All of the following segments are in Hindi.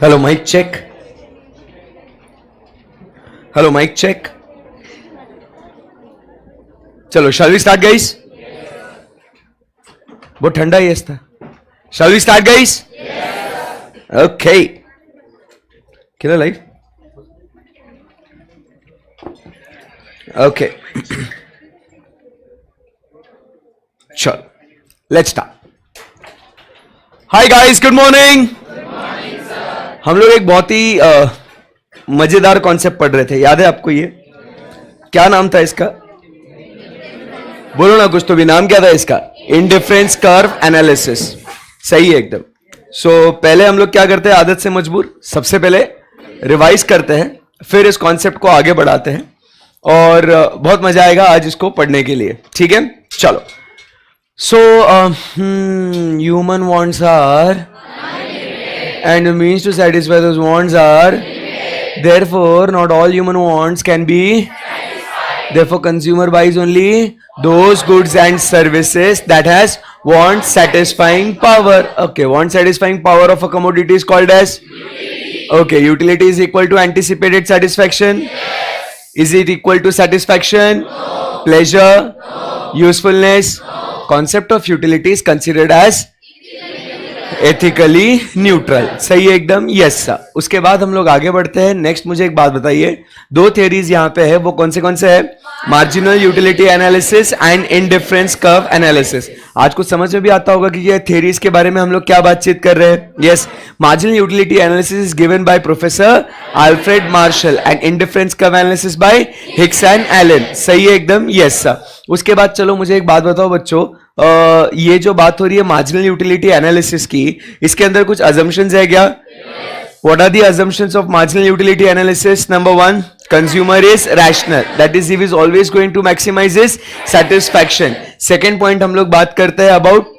Hello, mic check. Hello, mic check. चलो, shall we start, guys? बहुत ठंडा ही था. Shall we start, guys? Okay. Qila live? Okay. चलो, let's start. Hi guys, good morning. हम लोग एक बहुत ही मजेदार कॉन्सेप्ट पढ़ रहे थे, याद है आपको? ये क्या नाम था इसका? बोलो ना कुछ तो भी. नाम क्या था इसका? Indifference curve analysis. सही है एकदम. सो पहले हम लोग क्या करते हैं, आदत से मजबूर, सबसे पहले रिवाइज करते हैं, फिर इस कॉन्सेप्ट को आगे बढ़ाते हैं और बहुत मजा आएगा आज इसको पढ़ने के लिए. ठीक है, चलो. So human wants are and the means to satisfy those wants are, therefore not all human wants can be satisfied. Therefore consumer buys only those goods and services that has want satisfying power. Okay, want satisfying power of a commodity is called as utility. Okay, utility is equal to anticipated satisfaction. Yes. Is it equal to satisfaction? No. Pleasure? No. Usefulness? No. Concept of utility is considered as ethically neutral. सही है एकदम. Yes sir. उसके बाद हम लोग आगे बढ़ते हैं. नेक्स्ट मुझे एक बात बताइए, दो थ्योरीज यहां पे है, वो कौन से है? Marginal utility analysis and indifference curve analysis. आज कुछ समझ में भी आता होगा कि ये थ्योरीज के बारे में हम लोग क्या बातचीत कर रहे हैं. Yes, marginal utility analysis is given by professor Alfred Marshall and indifference curve analysis by Hicks and Allen. सही है एकदम. Yes sir. उसके बाद चलो मुझे एक बात बताओ बच्चों, ये जो बात हो रही है मार्जिनल यूटिलिटी एनालिसिस की, इसके अंदर कुछ assumptions है क्या? What are the assumptions of marginal utility analysis? Number one, consumer is rational. That is, he is always going to maximize his satisfaction. Second point हम लोग बात करते हैं about,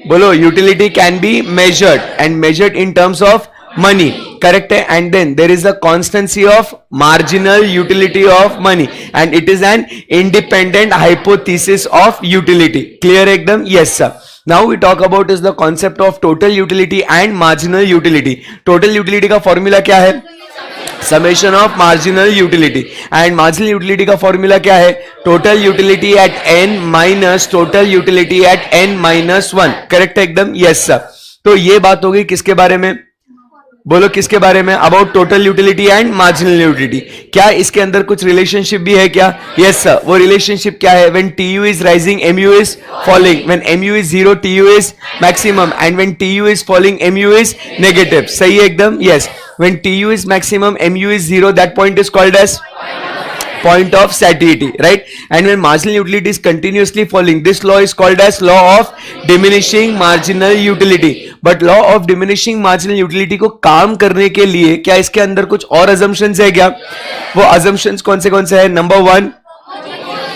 बोलो, utility can be measured and measured in terms of money. Correct है? And then there is a constancy of marginal utility of money and it is an independent hypothesis of utility. Clear एकदम? Yes sir. Now we talk about is the concept of total utility and marginal utility. Total utility का formula क्या है? Summation of marginal utility. And marginal utility का formula क्या है? Total utility at n minus total utility at n minus 1. Correct एकदम? Yes sir. तो ये बात हो गई किसके बारे में? बोलो किसके बारे में? About total utility and marginal utility. क्या इसके अंदर कुछ रिलेशनशिप भी है क्या? Yes sir. वो रिलेशनशिप क्या है? When TU is rising MU is falling, when MU is 0 TU is maximum and when TU is falling MU is negative. सही है एकदम. Yes, when TU is maximum MU is 0, that point is called as point of satiety, right? And when marginal utility is continuously falling, this law is called as law of diminishing marginal utility. But law of diminishing marginal utility को काम करने के लिए क्या इसके अंदर कुछ और assumptions है क्या? वो assumptions कौन से है? Number one,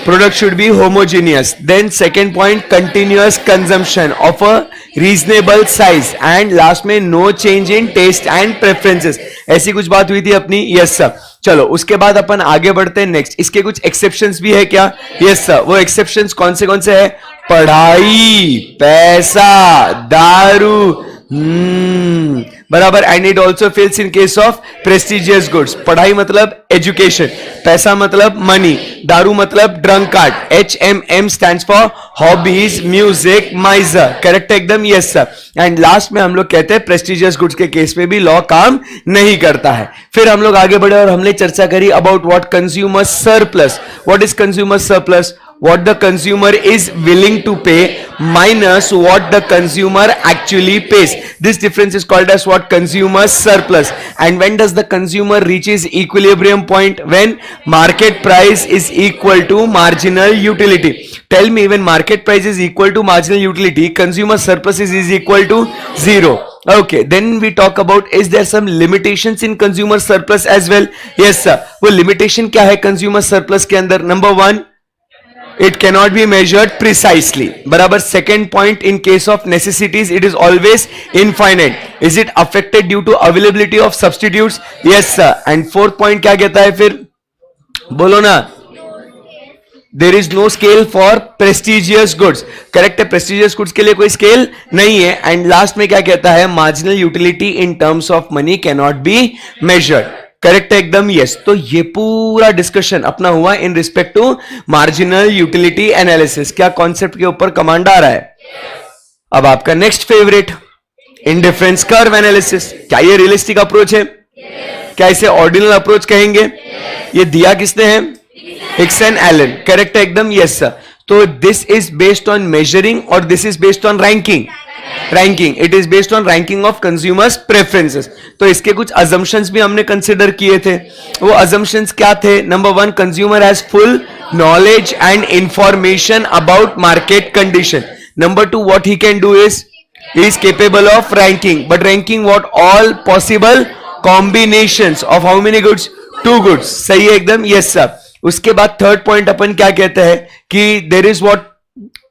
product should be homogeneous. Then second point, continuous consumption of a reasonable size, and last में no change in taste and preferences. ऐसी कुछ बात हुई थी अपनी, यस सर। चलो उसके बाद अपन आगे बढ़ते हैं नेक्स्ट। इसके कुछ एक्सेप्शंस भी है क्या? Yes sir. वो एक्सेप्शंस कौन से है? पढ़ाई, पैसा, दारू, बराबर। And it also fails in case of prestigious goods. पढ़ाई मतलब एजुकेशन, पैसा मतलब मनी, दारू मतलब drunkard. HMM stands for hobbies, music, माइजर। Correct एकदम, यस सर। एंड लास्ट में हम लोग कहते हैं प्रेस्टिजियस गुड्स के केस में भी लॉ काम नहीं करता है। फिर हम लोग आगे बढ़े और हमने चर्चा करी about what consumer surplus. What is consumer surplus? What the consumer is willing to pay minus what the consumer actually pays. This difference is called as what? Consumer surplus. And when does the consumer reaches equilibrium point? When market price is equal to marginal utility. Tell me, when market price is equal to marginal utility, consumer surplus is equal to zero. Okay, then we talk about, is there some limitations in consumer surplus as well? Yes sir. वो limitation क्या है consumer surplus के अंदर? Number one, it cannot be measured precisely. बराबर. Second point, in case of necessities, it is always infinite. Is it affected due to availability of substitutes? Yes sir. And fourth point क्या कहता है फिर? बोलो ना. There is no scale for prestigious goods. Correct है, prestigious goods के लिए कोई scale नहीं है. And last में क्या कहता है? Marginal utility in terms of money cannot be measured. Correct है एकदम, यस। तो ये पूरा डिस्कशन अपना हुआ in respect to marginal utility analysis. क्या कॉन्सेप्ट के ऊपर कमांड आ रहा है? अब आपका next favourite, indifference curve analysis. क्या ये रियलिस्टिक अप्रोच है? क्या इसे ऑर्डिनल अप्रोच कहेंगे? ये दिया किसने है? Hicks and Elon. करेक्ट है एकदम, यस सर। तो this is based on measuring और this is based on ranking. Ranking, it is based on ranking of consumers preferences. तो इसके कुछ अजम्पशंस भी हमने कंसिडर किए थे। वो अजम्पशंस क्या थे? Number one, consumer has full knowledge and information about market condition. Number two, what he can do is he is capable of ranking, but ranking what? All possible combinations of how many goods? 2 goods. सही है एकदम, yes sir. उसके बाद थर्ड पॉइंट अपन क्या कहते हैं कि there is what,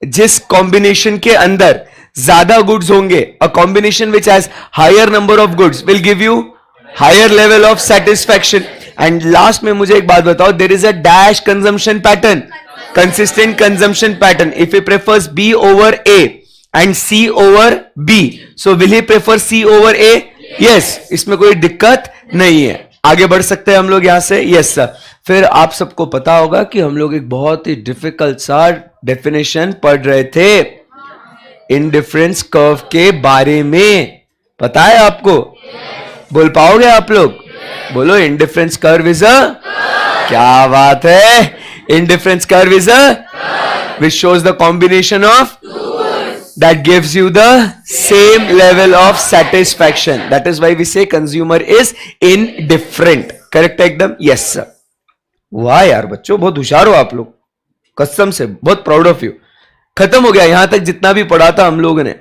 जिस कॉम्बिनेशन के अंदर ज्यादा गुड्स होंगे, a combination which has higher number of goods will give you higher level of satisfaction. And last में मुझे एक बात बताओ, there is a dash consumption pattern, consistent consumption pattern. If he prefers B over A and C over B, so will he prefer C over A? Yes, इसमें कोई दिक्कत नहीं है. आगे बढ़ सकते हैं हम लोग यहां से. Yes sir. फिर आप सबको पता होगा कि हम लोग एक बहुत ही डिफिकल्ट सा डेफिनेशन पढ़ रहे थे इंडिफरेंस कर्व के बारे में. पता है आपको? बोल पाओगे आप लोग? बोलो, इंडिफरेंस कर्व इज अ, क्या बात है, indifference curve is a which shows the combination of that gives you the same level of satisfaction. That is why we say consumer is indifferent. Correct एकदम? Yes sir. वाह यार बच्चों, बहुत होशियार हो आप लोग, कसम से बहुत प्राउड ऑफ यू. खत्म हो गया यहां तक जितना भी पढ़ा था हम लोगों ने.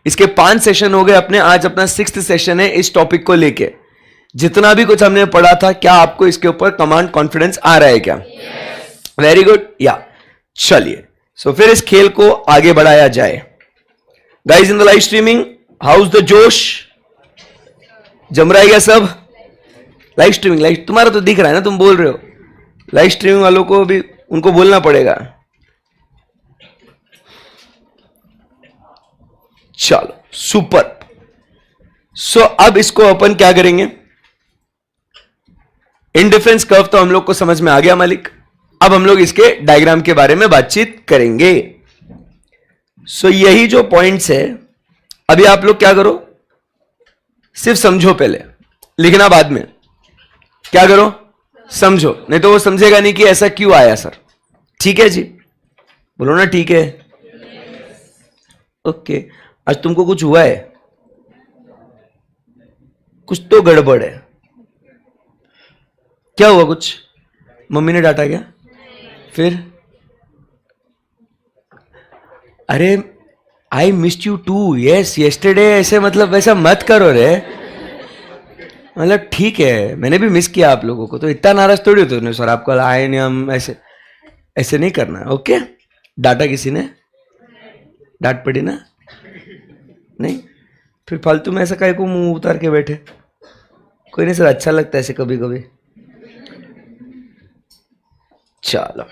इसके 5 सेशन हो गए अपने. आज अपना 6th सेशन है इस टॉपिक को लेके. जितना भी कुछ हमने पढ़ा था, क्या आपको इसके ऊपर कमांड कॉन्फिडेंस आ रहा है क्या? Very good. या चलिए, सो फिर इस खेल को आगे बढ़ाया जाए. Guys in the live streaming, house the जोश? जम रहा है क्या सब? लाइव स्ट्रीमिंग, लाइव तुम्हारा तो दिख रहा है ना, तुम बोल रहे हो. लाइव स्ट्रीमिंग वालों को भी उनको बोलना पड़ेगा. चलो सुपर. सो अब इसको अपन क्या करेंगे? इंडिफरेंस कर्व तो हम लोग को समझ में आ गया मालिक. अब हम लोग इसके डायग्राम के बारे में बातचीत करेंगे. सो यही जो पॉइंट्स है, अभी आप लोग क्या करो, सिर्फ समझो, पहले लिखना बाद में. क्या करो? समझो, नहीं तो वो समझेगा नहीं कि ऐसा क्यों आया सर. ठीक है जी, बोलो ना ठीक है. ओके. आज तुमको कुछ हुआ है? कुछ तो गड़बड़ है. क्या हुआ? कुछ मम्मी ने डांटा क्या? फिर? अरे I missed you too. Yes, yesterday. ऐसे मतलब वैसा मत करो रे. मतलब ठीक है, मैंने भी मिस किया आप लोगों को, तो इतना नाराज थोड़ी होते सर आपको आए नहीं. हम ऐसे ऐसे नहीं करना. ओके. डांटा किसी ने? डांट पड़ी ना? नहीं, फिर फालतू में ऐसा काहे को मुंह उतार के बैठे? कोई नहीं सर, अच्छा लगता है ऐसे कभी कभी। चलो,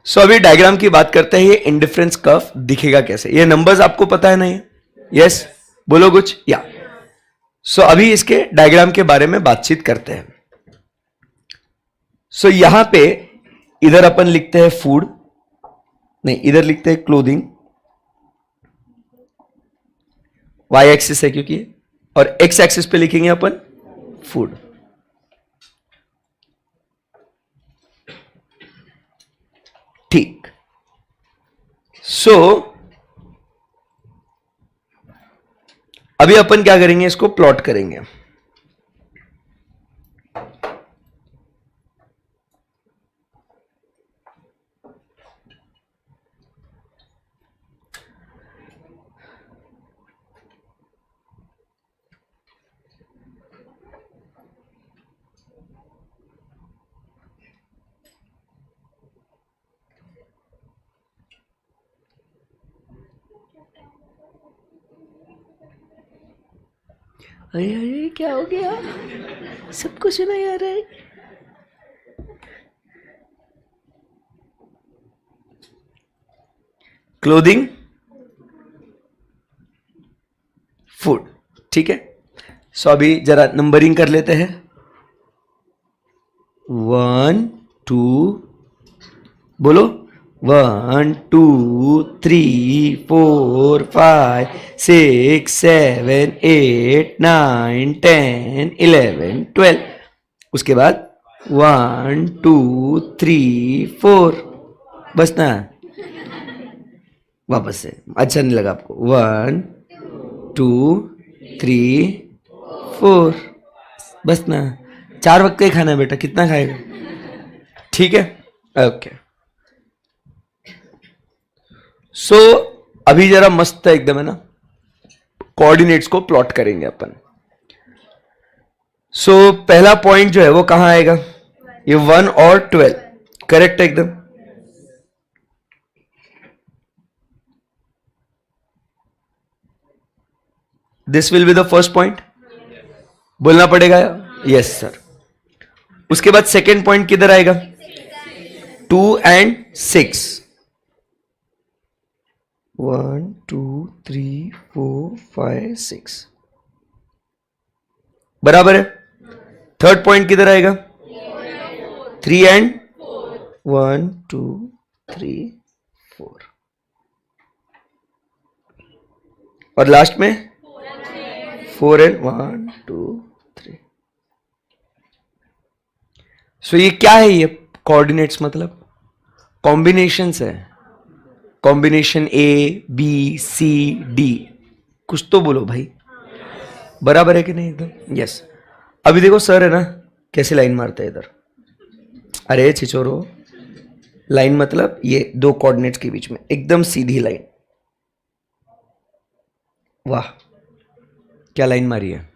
सो अभी डायग्राम की बात करते हैं। ये इंडिफरेंस कर्व दिखेगा कैसे? ये नंबर्स आपको पता है ना? ये यस, बोलो कुछ या। सो अभी इसके डायग्राम के बारे में बातचीत करते हैं। सो यहां पे इधर अपन लिखते हैं फूड, नहीं इधर लिखते हैं क्लोथिंग, वाई एक्सिस है क्योंकि, और एक्स एक्सिस पे लिखेंगे अपन फूड। ठीक, सो अभी अपन क्या करेंगे, इसको प्लॉट करेंगे। अरे अरे क्या हो गया, सबको सुना आ रहा है? क्लोथिंग, फूड, ठीक है। सो अभी जरा नंबरिंग कर लेते हैं। 1 2, बोलो 1 2 3 4 5 6 7 8 9 10 11 12। उसके बाद 1 2 3 4, बस ना, वापस से, अच्छा नहीं लगा आपको? 1 2 3 4, बस ना, 4 वक्त का ही खाना है बेटा, कितना खाएगा? ठीक है, ओके। सो अभी जरा मस्त है एकदम, है ना? कोऑर्डिनेट्स को प्लॉट करेंगे अपन। सो पहला पॉइंट जो है वो कहां आएगा? ये 1 और 12, करेक्ट है एकदम। This will be the first point, बोलना पड़ेगा यस सर। उसके बाद सेकेंड पॉइंट किधर आएगा? 2 and 6, 1 2 3 4 5 6, बराबर है। थर्ड पॉइंट किधर आएगा? 3 and 1 2 3 4, और लास्ट में 4 and 1 2 3। सो ये क्या है? ये कोऑर्डिनेट्स मतलब कॉम्बिनेशंस है। Combination A B C D, कुछ तो बोलो भाई, बराबर है कि नहीं एकदम? यस। अभी देखो सर है ना कैसे लाइन मारता है इधर। अरे छिचोरो, लाइन मतलब ये दो कोऑर्डिनेट्स के बीच में एकदम सीधी लाइन। वाह, क्या लाइन मारी है,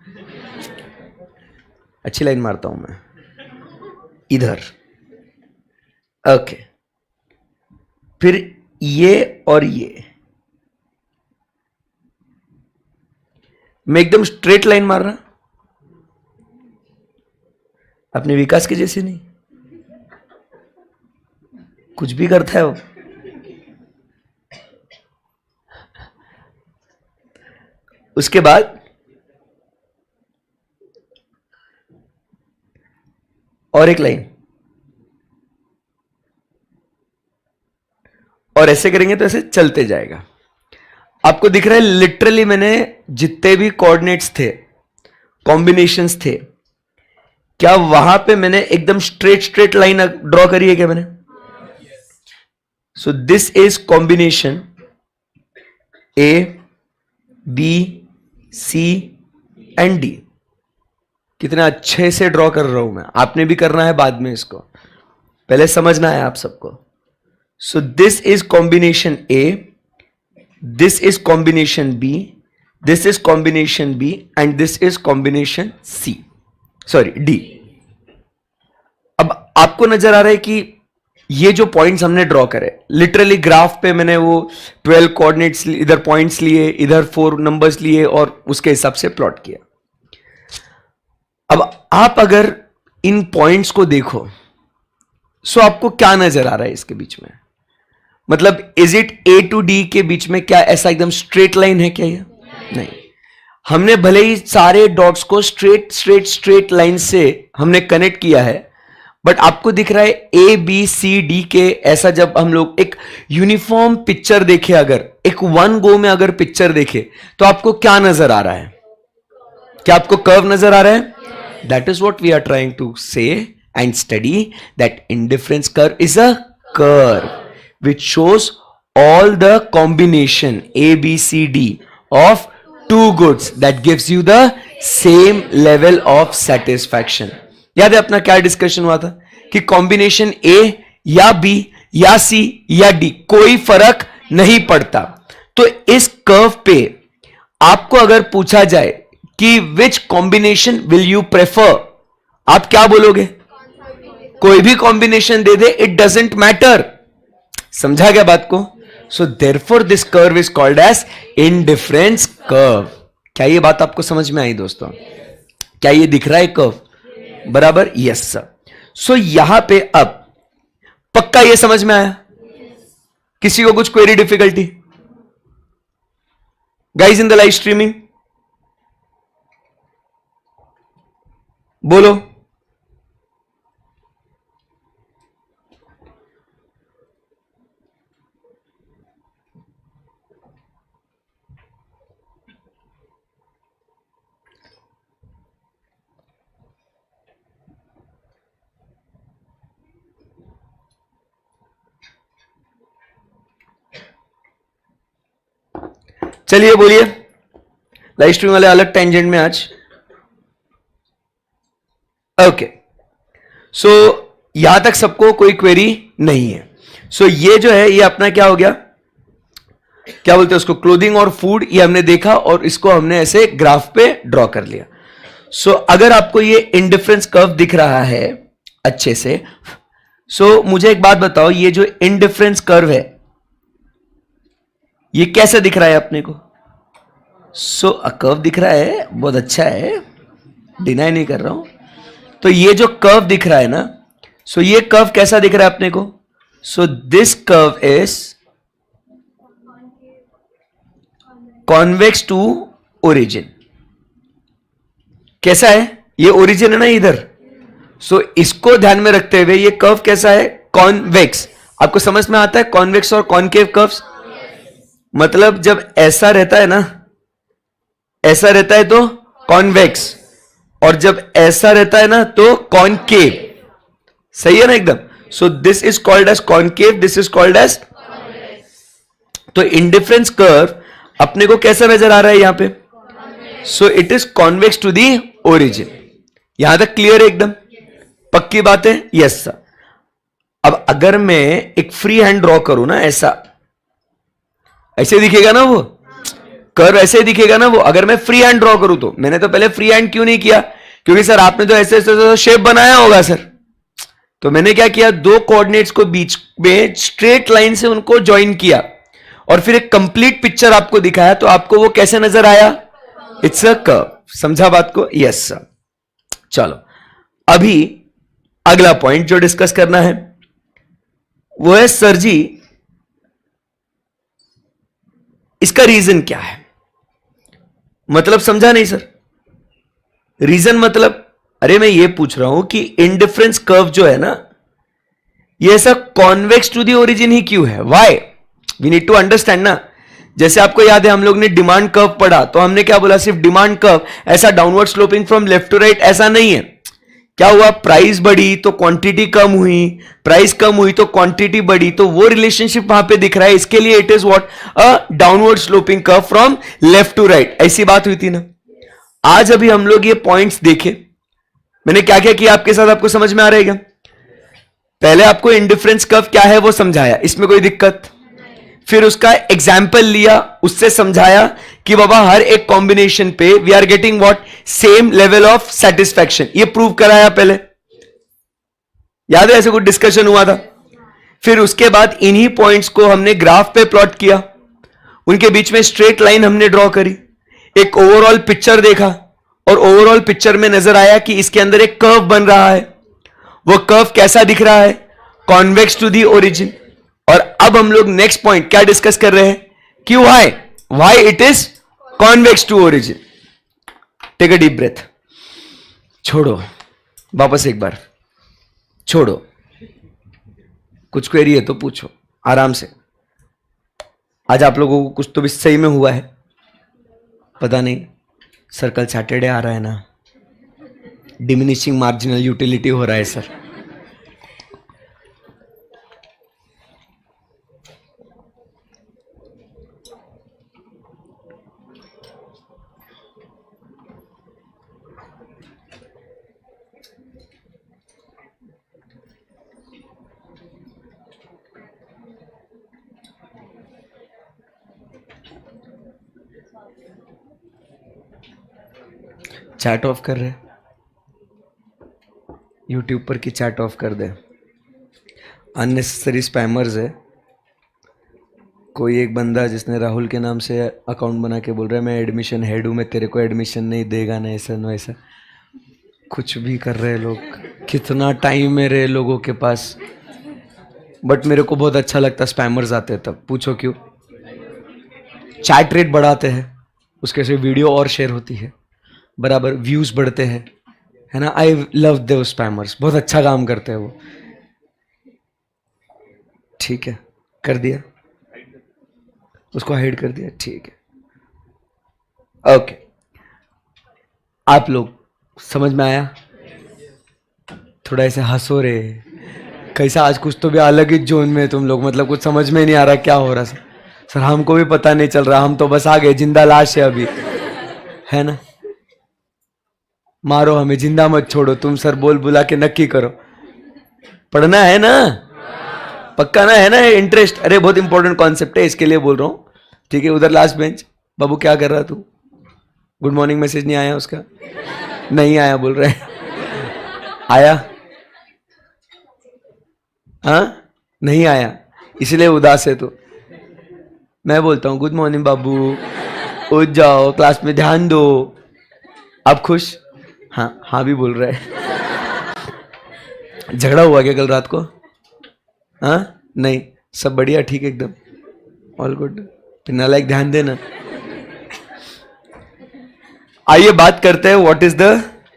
अच्छी लाइन मारता हूं मैं इधर। ओके, फिर ये और ये मैं एकदम स्ट्रेट लाइन मार रहा, अपने विकास के जैसे नहीं, कुछ भी करता है वो। उसके बाद और एक लाइन, और ऐसे करेंगे तो ऐसे चलते जाएगा। आपको दिख रहा है लिटरली मैंने जितने भी कोऑर्डिनेट्स थे, कॉम्बिनेशंस थे, क्या वहां पे मैंने एकदम स्ट्रेट लाइन ड्रॉ करी है क्या मैंने? So this is combination A B C and D. कितना अच्छे से ड्रॉ कर रहा हूं मैं, आपने भी करना है बाद में, इसको पहले समझना है आप सबको। So this is combination A, this is combination B, this is combination B and this is combination C, sorry D. अब आपको नजर आ रहा है कि ये जो पॉइंट्स हमने ड्रॉ करे, लिटरली ग्राफ पे मैंने वो 12 कोऑर्डिनेट्स इधर पॉइंट्स लिए, इधर 4 नंबर्स लिए और उसके हिसाब से प्लॉट किया। अब आप अगर इन पॉइंट्स को देखो सो आपको क्या नजर आ रहा है इसके बीच में? मतलब is it A to D के बीच में क्या ऐसा एकदम स्ट्रेट लाइन है क्या? ये नहीं। हमने भले ही सारे डॉट्स को स्ट्रेट लाइन से हमने कनेक्ट किया है, बट आपको दिख रहा है ए बी सी डी के, ऐसा जब हम लोग एक यूनिफॉर्म पिक्चर देखे, अगर एक वन गो में अगर पिक्चर देखे तो आपको क्या नजर आ रहा है? क्या आपको कर्व नजर आ रहा है? That is what we are trying to say and study, that indifference curve is a curve which shows all the combination A, B, C, D of two goods that gives you the same level of satisfaction. याद है अपना क्या डिस्कशन हुआ था कि कॉम्बिनेशन A या B या C या D कोई फर्क नहीं पड़ता। तो इस कर्व पे आपको अगर पूछा जाए कि which combination will you prefer, आप क्या बोलोगे? कोई भी कॉम्बिनेशन दे दे, इट डजेंट मैटर। समझा गया बात को? So therefore this curve is called as indifference curve. क्या ये बात आपको समझ में आई दोस्तों? क्या ये दिख रहा है कर्व? बराबर, यस सर। सो यहां पे अब पक्का ये समझ में आया? किसी को कुछ query difficulty? Guys in the live streaming बोलो। चलिए बोलिए, लाइव स्ट्रीम वाले अलग टेंजेंट में आज। ओके, सो यहां तक सबको कोई क्वेरी नहीं है। सो ये जो है ये अपना क्या हो गया, क्या बोलते हैं उसको, क्लोथिंग और फूड, ये हमने देखा और इसको हमने ऐसे ग्राफ पे ड्रॉ कर लिया। सो अगर आपको ये इंडिफरेंस कर्व दिख रहा है अच्छे से, सो मुझे एक बात बताओ, ये जो इंडिफरेंस कर्व है ये कैसा दिख रहा है अपने को? सो कर्व दिख रहा है, बहुत अच्छा है, डिनाई नहीं कर रहा हूं। तो ये जो कर्व दिख रहा है ना, सो ये कर्व कैसा दिख रहा है अपने को? So this curve is convex to origin. कैसा है? ये ओरिजिन है ना इधर, सो इसको ध्यान में रखते हुए ये कर्व कैसा है? कॉन्वेक्स। आपको समझ में आता है कॉन्वेक्स और कॉनकेव कर्व्स? मतलब जब ऐसा रहता है ना, ऐसा रहता है तो कॉन्वेक्स, और जब ऐसा रहता है ना तो कॉनकेव। सही है ना एकदम? So this is called as concave, this is called as. तो इंडिफरेंस कर्व अपने को कैसा नजर आ रहा है यहां पे? So it is convex to the origin. यहां तक क्लियर है एकदम? पक्की बात है? Yes sir. अब अगर मैं एक फ्री हैंड ड्रॉ करूं ना, ऐसे दिखेगा ना वो कर्व, ऐसे दिखेगा ना वो। अगर मैं फ्री हैंड ड्रॉ करूं तो, मैंने तो पहले फ्री हैंड क्यों नहीं किया? क्योंकि सर आपने तो ऐसे ऐसे शेप बनाया होगा सर। तो मैंने क्या किया, दो कोऑर्डिनेट्स को बीच में स्ट्रेट लाइन से उनको ज्वाइन किया और फिर एक कंप्लीट पिक्चर आपको दिखाया। तो आपको वो कैसे नजर आया? It's a curve. समझा बात को? Yes sir. चलो अभी अगला पॉइंट जो डिस्कस करना है वो है, सर जी इसका रीजन क्या है? मतलब समझा नहीं सर। रीजन मतलब, अरे मैं ये पूछ रहा हूं कि इंडिफरेंस कर्व जो है ना, ये ऐसा कॉन्वेक्स टू दी ओरिजिन ही क्यों है? Why? We need to understand ना। जैसे आपको याद है हम लोग ने डिमांड कर्व पढ़ा, तो हमने क्या बोला, सिर्फ डिमांड कर्व ऐसा downward sloping from left to right ऐसा नहीं है। क्या हुआ, प्राइस बढ़ी तो क्वांटिटी कम हुई, प्राइस कम हुई तो क्वांटिटी बढ़ी, तो वो रिलेशनशिप वहां पे दिख रहा है। इसके लिए it is what, a downward sloping curve from left to right. ऐसी बात हुई थी ना। आज अभी हम लोग ये पॉइंट्स देखे, मैंने क्या क्या किया आपके साथ, आपको समझ में आ रहेगा? पहले आपको इंडिफरेंस कर्व क्या है वो समझाया, इसमें कोई दिक्कत। फिर उसका एग्जाम्पल लिया, उससे समझाया कि बाबा हर एक कॉम्बिनेशन पे we are getting what, same level of satisfaction. ये प्रूव कराया पहले, याद है ऐसे कुछ डिस्कशन हुआ था। फिर उसके बाद इन्हीं पॉइंट्स को हमने ग्राफ पे प्लॉट किया, उनके बीच में स्ट्रेट लाइन हमने ड्रॉ करी, एक ओवरऑल पिक्चर देखा, और ओवरऑल पिक्चर में नजर आया कि इसके अंदर एक कर्व बन रहा है। वो कर्व कैसा दिख रहा है? Convex to the origin. और अब हम लोग नेक्स्ट पॉइंट क्या डिस्कस कर रहे हैं कि why it is convex to origin. Take a deep breath, छोड़ो, वापस एक बार छोड़ो, कुछ क्वेरी है तो पूछो आराम से। आज आप लोगों को कुछ तो भी सही में हुआ है, पता नहीं, सर्कल सैटरडे आ रहा है ना, डिमिनिशिंग मार्जिनल यूटिलिटी हो रहा है सर। चैट ऑफ कर रहे, यूट्यूब पर की चैट ऑफ कर दे। अननेसेसरी स्पैमर्स है। कोई एक बंदा जिसने राहुल के नाम से अकाउंट बना के बोल रहा है मैं एडमिशन हेड हूँ, मैं तेरे को एडमिशन नहीं देगा ना, ऐसा ना वैसा, कुछ भी कर रहे लोग। कितना टाइम है रे लोगों के पास। बट मेरे को बहुत अच्छा लगता स्पैमर्स आते हैं तब। पूछो क्यों? चैट रेट बढ़ाते हैं, उसके से वीडियो और शेयर होती है, बराबर व्यूज बढ़ते हैं, है ना। आई लव दो स्पैमर्स, बहुत अच्छा काम करते हैं वो। ठीक है, कर दिया, उसको हाइड कर दिया, ठीक है, ओके। आप लोग समझ में आया? थोड़ा ऐसे हंसो रे, कैसा आज कुछ तो भी अलग ही जोन में तुम लोग, मतलब कुछ समझ में नहीं आ रहा क्या हो रहा सर। हमको भी पता नहीं चल रहा, हम तो बस आ गए, जिंदा लाश है अभी, है ना। मारो हमें, जिंदा मत छोड़ो। तुम सर बोल बुला के नक्की करो, पढ़ना है ना, पक्का ना, है ना इंटरेस्ट। अरे बहुत इंपॉर्टेंट कॉन्सेप्ट है, इसके लिए बोल रहा हूं, ठीक है। उधर लास्ट बेंच बाबू क्या कर रहा तू? गुड मॉर्निंग मैसेज नहीं आया उसका? नहीं आया बोल रहे आया? हाँ नहीं आया, इसलिए उदास है तू। मैं बोलता हूं गुड मॉर्निंग बाबू, उठ जाओ, क्लास में ध्यान दो। आप खुश? हाँ हाँ भी बोल रहा है। झगड़ा हुआ क्या कल रात को? हाँ नहीं, सब बढ़िया, ठीक एकदम, ऑल गुड। फिर नालायक ध्यान देना। आइए बात करते हैं what is the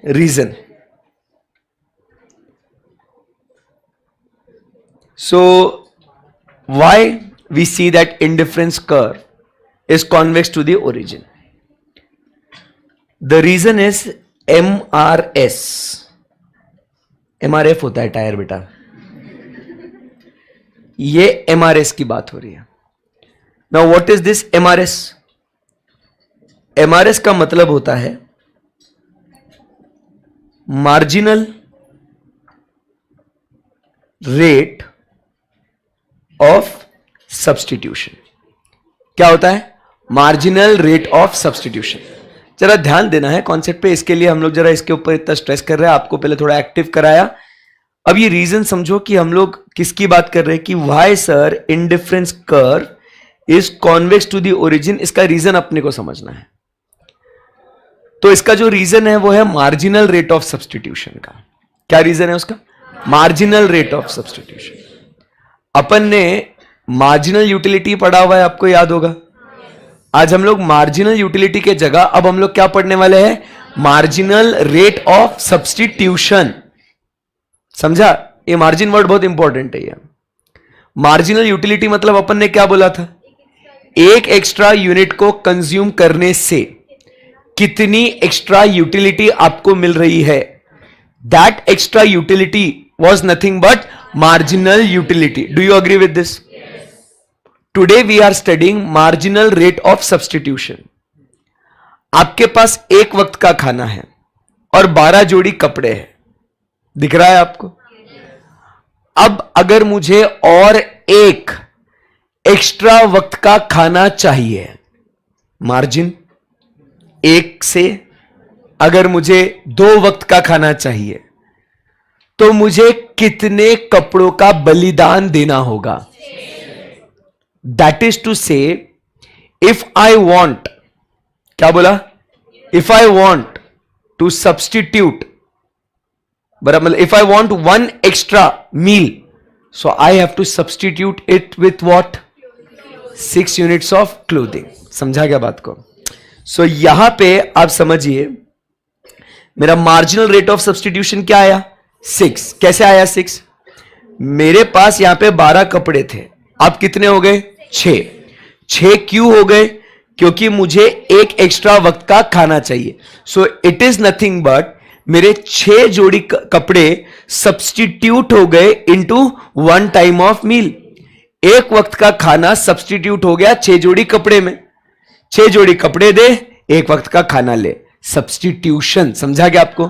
reason. So why we see that indifference curve is convex to the origin. The reason is MRS। MRF होता है टायर बेटा, ये MRS की बात हो रही है। Now what is this MRS? MRS का मतलब होता है मार्जिनल रेट ऑफ सब्स्टिट्यूशन। क्या होता है? Marginal rate of substitution. जरा ध्यान देना है कॉन्सेप्ट पे, इसके लिए हम लोग जरा इसके ऊपर इतना स्ट्रेस कर रहे हैं। आपको पहले थोड़ा एक्टिव कराया, अब ये रीजन समझो कि हम लोग किसकी बात कर रहे हैं, कि why sir indifference curve is convex to the origin. इसका रीजन अपने को समझना है। तो इसका जो रीजन है वो है मार्जिनल रेट ऑफ सब्स्टिट्यूशन का। क्या रीजन है उसका? Marginal rate of substitution. अपन ने मार्जिनल यूटिलिटी पढ़ा हुआ है, आपको याद होगा। आज हम लोग मार्जिनल यूटिलिटी के जगह अब हम लोग क्या पढ़ने वाले हैं? Marginal rate of substitution. समझा? ये मार्जिन वर्ड बहुत इंपॉर्टेंट है। ये मार्जिनल यूटिलिटी मतलब अपन ने क्या बोला था? एक एक्स्ट्रा यूनिट को कंज्यूम करने से कितनी एक्स्ट्रा यूटिलिटी आपको मिल रही है। That extra utility was nothing but marginal utility. Do you agree with this? Today we are studying marginal rate of substitution. आपके पास एक वक्त का खाना है और 12 जोड़ी कपड़े हैं, दिख रहा है आपको? अब अगर मुझे और एक एक्स्ट्रा वक्त का खाना चाहिए, मार्जिन एक से अगर मुझे 2 वक्त का खाना चाहिए, तो मुझे कितने कपड़ों का बलिदान देना होगा? That is to say, if I want, क्या बोला? If I want to substitute, बराबर, मतलब if I want one extra meal, so I have to substitute it with what? 6 units of clothing. समझा क्या बात को? सो यहां पे आप समझिए, मेरा मार्जिनल रेट ऑफ सब्सटीट्यूशन क्या आया? 6। कैसे आया 6? मेरे पास यहां पे 12 कपड़े थे, अब कितने हो गए? 6। 6 क्यों हो गए? क्योंकि मुझे एक एक्स्ट्रा वक्त का खाना चाहिए। सो इट इज नथिंग बट मेरे 6 जोड़ी कपड़े सब्सटीट्यूट हो गए इनटू 1 टाइम ऑफ मील। एक वक्त का खाना सब्सटीट्यूट हो गया 6 जोड़ी कपड़े में। 6 जोड़ी कपड़े दे, एक वक्त का खाना ले, सब्सटीट्यूशन। समझा गया आपको?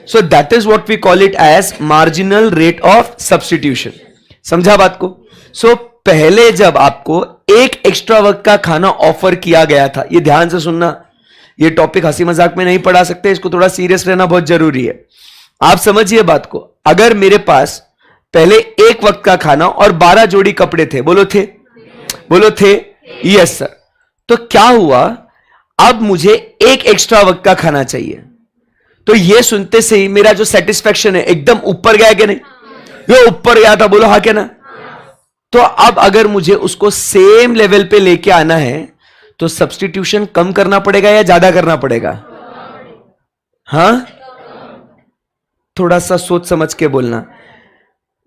So that is what we call it as marginal rate of substitution. समझा बात को? सो पहले जब आपको एक एक्स्ट्रा वक्त का खाना ऑफर किया गया था, ये ध्यान से सुनना, ये टॉपिक हंसी मजाक में नहीं पढ़ा सकते, इसको थोड़ा सीरियस रहना बहुत जरूरी है। आप समझिए बात को, अगर मेरे पास पहले एक वक्त का खाना और 12 जोड़ी कपड़े थे, बोलो थे? बोलो थे? Yes sir. तो क्या हुआ, अब मुझे एक एक्स्ट्रा वक्त का खाना चाहिए। तो ये सुनते से ही मेरा जो सेटिस्फेक्शन है एकदम ऊपर गया कि नहीं? ये ऊपर गया था, बोलो हाँ क्या ना? तो अब अगर मुझे उसको सेम लेवल पे लेके आना है तो सब्स्टिट्यूशन कम करना पड़ेगा या ज्यादा करना पड़ेगा? हां, थोड़ा सा सोच समझ के बोलना।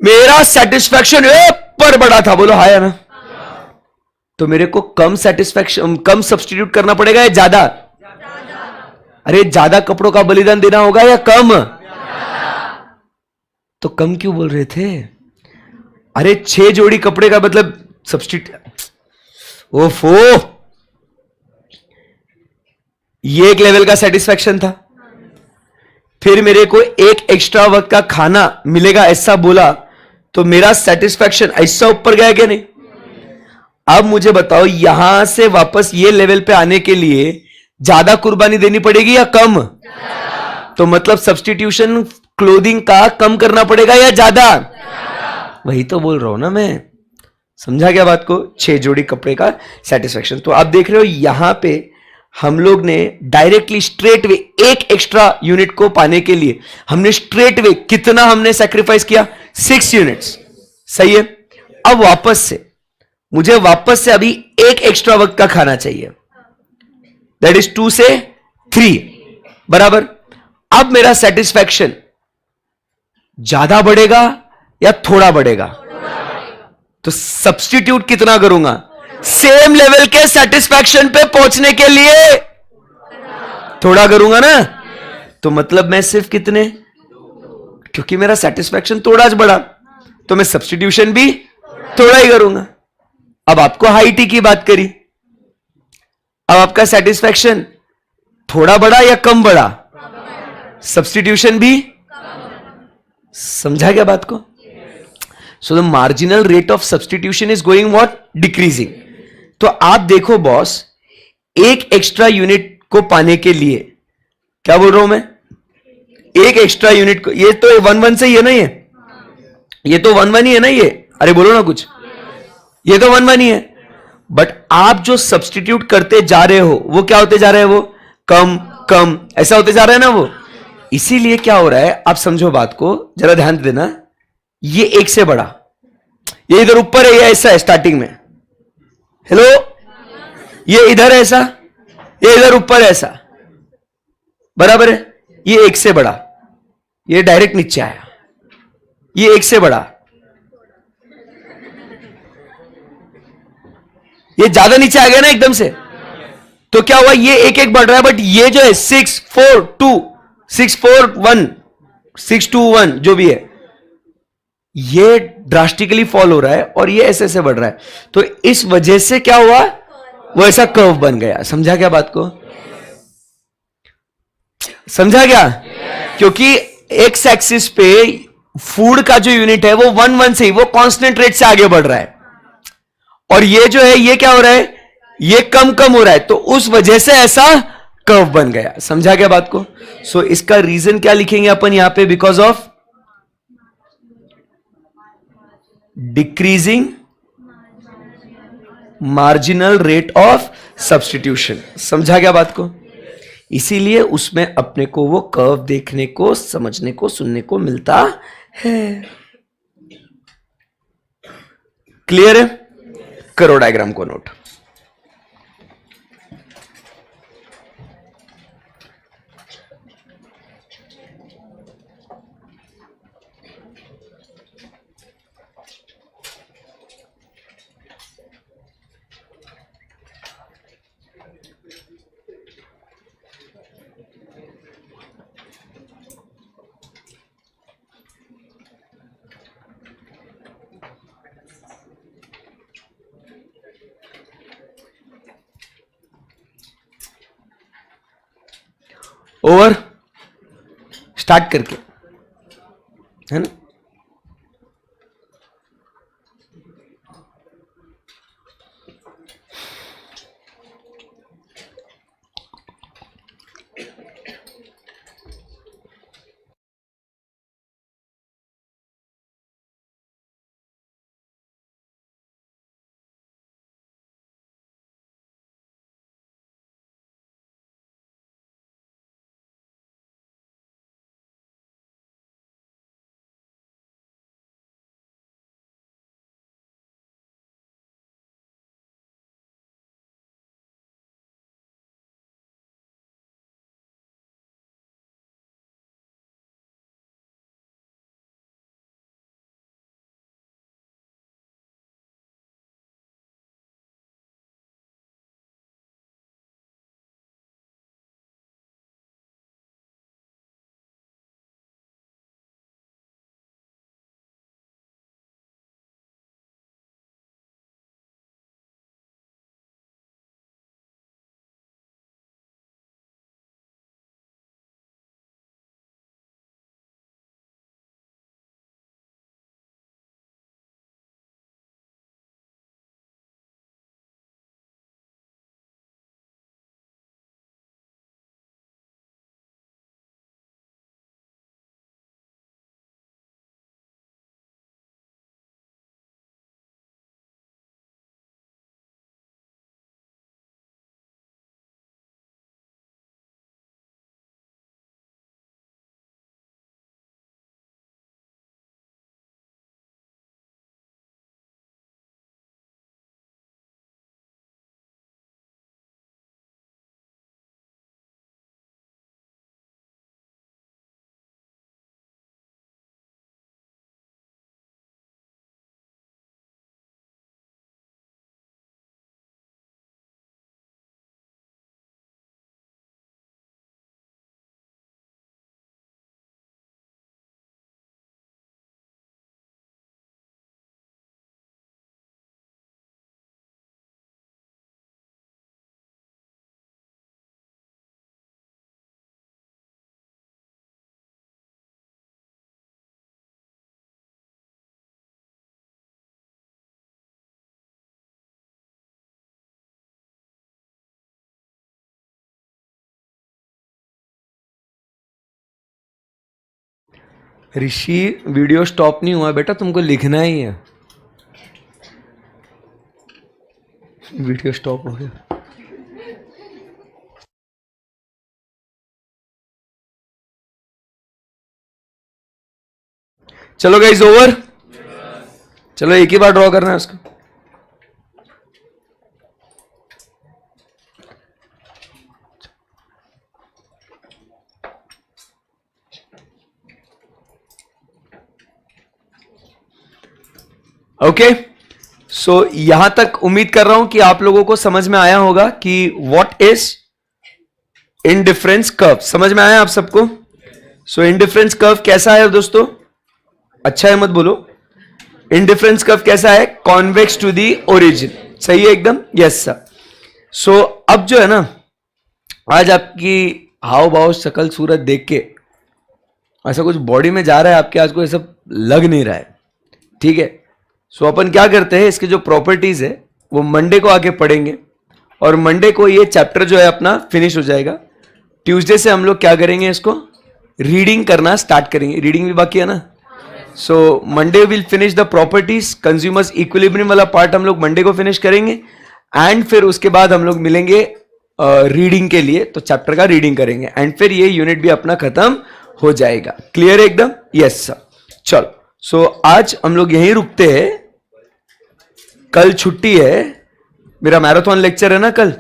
मेरा सेटिस्फेक्शन ऊपर बड़ा था, बोलो हाँ या ना? तो मेरे को कम सेटिस्फेक्शन, कम सब्स्टिट्यूट करना पड़ेगा या ज्यादा? अरे ज्यादा कपड़ों का बलिदान देना होगा या कम? तो कम क्यों बोल रहे थे? अरे 6 जोड़ी कपड़े का मतलब सब्स्टिट्यूट, ओफो, ये एक लेवल का सेटिस्फेक्शन था। फिर मेरे को एक एक्स्ट्रा वक्त का खाना मिलेगा ऐसा बोला, तो मेरा सेटिस्फेक्शन ऐसा ऊपर गया क्या नहीं? अब मुझे बताओ, यहां से वापस ये लेवल पे आने के लिए ज्यादा कुर्बानी देनी पड़ेगी या कम? तो मतलब सब्स्टिट्यूशन क्लोथिंग का कम करना पड़ेगा या ज्यादा? वही तो बोल रहा हूं ना मैं। समझा क्या बात को? 6 जोड़ी कपड़े का सेटिस्फेक्शन। तो आप देख रहे हो यहां पे हम लोग ने डायरेक्टली स्ट्रेट वे एक एक्स्ट्रा यूनिट को पाने के लिए हमने स्ट्रेट वे कितना हमने सैक्रिफाइस किया? 6 यूनिट्स। सही है। अब वापस से मुझे अभी एक एक्स्ट्रा वक्त का खाना चाहिए, दैट इज 2 से 3, बराबर। अब मेरा सेटिस्फेक्शन ज्यादा बढ़ेगा या थोड़ा बढ़ेगा? तो सब्स्टिट्यूट कितना करूंगा? सेम लेवल के सेटिस्फैक्शन पे पहुंचने के लिए थोड़ा करूंगा ना। तो मतलब मैं सिर्फ कितने, क्योंकि मेरा सेटिस्फैक्शन थोड़ा बढ़ा तो मैं सब्स्टिट्यूशन भी थोड़ा ही करूंगा। अब आपको हाई टी की बात करी, अब आपका सेटिस्फैक्शन थोड़ा बढ़ा या कम बढ़ा? सब्स्टिट्यूशन भी। समझा क्या बात को? So the marginal rate of substitution is going what? Decreasing. तो आप देखो बॉस, एक एक्स्ट्रा यूनिट को पाने के लिए, क्या बोल रहा हूं मैं, एक एक्स्ट्रा यूनिट को, ये तो 1-1 से ही है ना, ये तो 1-1 ही है ना ये। अरे बोलो ना कुछ, ये तो 1-1 ही है। बट आप जो सब्स्टिट्यूट करते जा रहे हो वो क्या होते जा रहे हैं? वो कम कम ऐसा होते जा रहा है ना वो। इसीलिए क्या हो रहा है, आप समझो बात को, जरा ध्यान देना। ये एक से बड़ा, ये इधर ऊपर है, ये ऐसा है स्टार्टिंग में, हेलो, ये इधर ऐसा, ये इधर ऊपर ऐसा, बराबर है। ये एक से बड़ा, ये डायरेक्ट नीचे आया, ये एक से बड़ा, ये ज्यादा नीचे आ गया ना एकदम से। तो क्या हुआ, ये एक एक बढ़ रहा है, बट ये जो है 6-4-2, 6-4-1, 6-2-1 जो भी है, ये ड्रास्टिकली फॉल हो रहा है और ये ऐसे ऐसे बढ़ रहा है। तो इस वजह से क्या हुआ, वो ऐसा कर्व बन गया। समझा क्या बात को? समझा क्या? क्योंकि एक्स एक्सिस पे फूड का जो यूनिट है वो 1-1 से ही, वो कांस्टेंट रेट से आगे बढ़ रहा है, और ये जो है ये क्या हो रहा है, ये कम कम हो रहा है। तो उस वजह से ऐसा कर्व बन गया। समझा क्या बात को? सो इसका रीजन क्या लिखेंगे अपन यहां पे? Because of decreasing marginal rate of substitution. समझा क्या बात को? इसीलिए उसमें अपने को वो कर्व देखने को, समझने को, सुनने को मिलता है। क्लियर है? करो डायग्राम को नोट। ओवर स्टार्ट करके, है ना? ऋषि वीडियो स्टॉप नहीं हुआ बेटा, तुमको लिखना ही है। वीडियो स्टॉप हो गया। चलो गाइस ओवर। चलो एक ही बार ड्रॉ करना है उसको। ओके सो यहां तक उम्मीद कर रहा हूं कि आप लोगों को समझ में आया होगा कि व्हाट इज इंडिफरेंस कर्व। समझ में आया आप सबको? सो इंडिफरेंस कर्व कैसा है दोस्तों? अच्छा है मत बोलो। इंडिफरेंस कर्व कैसा है? Convex to the origin. सही है एकदम? Yes sir. सो अब जो है ना, आज आपकी हाव भाव शकल सूरत देख के ऐसा कुछ बॉडी में जा रहा है आपके, आज को ऐसा लग नहीं रहा है। ठीक है, सो अपन क्या करते हैं, इसके जो प्रॉपर्टीज है वो मंडे को आके पढ़ेंगे और मंडे को ये चैप्टर जो है अपना फिनिश हो जाएगा। ट्यूसडे से हम लोग क्या करेंगे, इसको रीडिंग करना स्टार्ट करेंगे। रीडिंग भी बाकी है ना? So Monday will finish the properties, consumers equilibrium वाला पार्ट हम लोग मंडे को फिनिश करेंगे एंड फिर उसके बाद हम लोग मिलेंगे रीडिंग के लिए, तो चैप्टर का रीडिंग करेंगे एंड फिर ये यूनिट भी अपना खत्म हो जाएगा। क्लियर है एकदम? Yes sir. चलो सो आज हम लोग यहीं रुकते हैं, कल छुट्टी है, मेरा मैराथन लेक्चर है ना कल,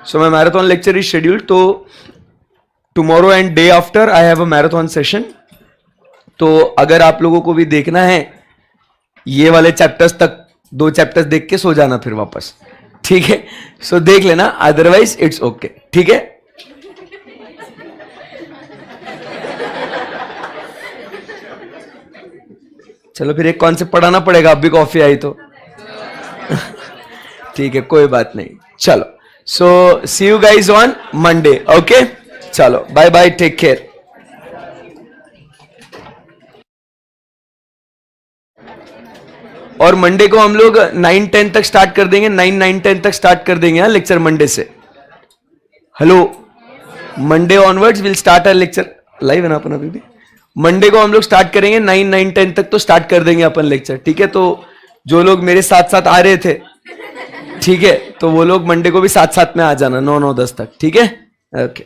so my marathon lecture is scheduled, तो tomorrow and day after I have a marathon session. तो अगर आप लोगों को भी देखना है ये वाले चैप्टर्स तक, 2 चैप्टर्स देख के सो जाना फिर वापस, ठीक है? सो देख लेना, अदरवाइज इट्स ओके, ठीक है? चलो फिर एक कॉन्सेप्ट पढ़ाना पड़ेगा, अब भी कॉफी आई तो ठीक है, कोई बात नहीं। चलो so see you guys on Monday, okay? चलो बाय बाय, टेक केयर। और मंडे को हम लोग 9-10 तक स्टार्ट कर देंगे, 9-9-10 तक स्टार्ट कर देंगे लेक्चर मंडे से। Hello, Monday onwards will start a lecture, live है ना अपन अभी भी? मंडे को हम लोग स्टार्ट करेंगे 9-9-10 तक, तो स्टार्ट कर देंगे अपन लेक्चर, ठीक है? तो जो लोग मेरे साथ साथ आ रहे थे, ठीक है, तो वो लोग मंडे को भी साथ साथ में आ जाना 9-9-10 तक, ठीक है? ओके।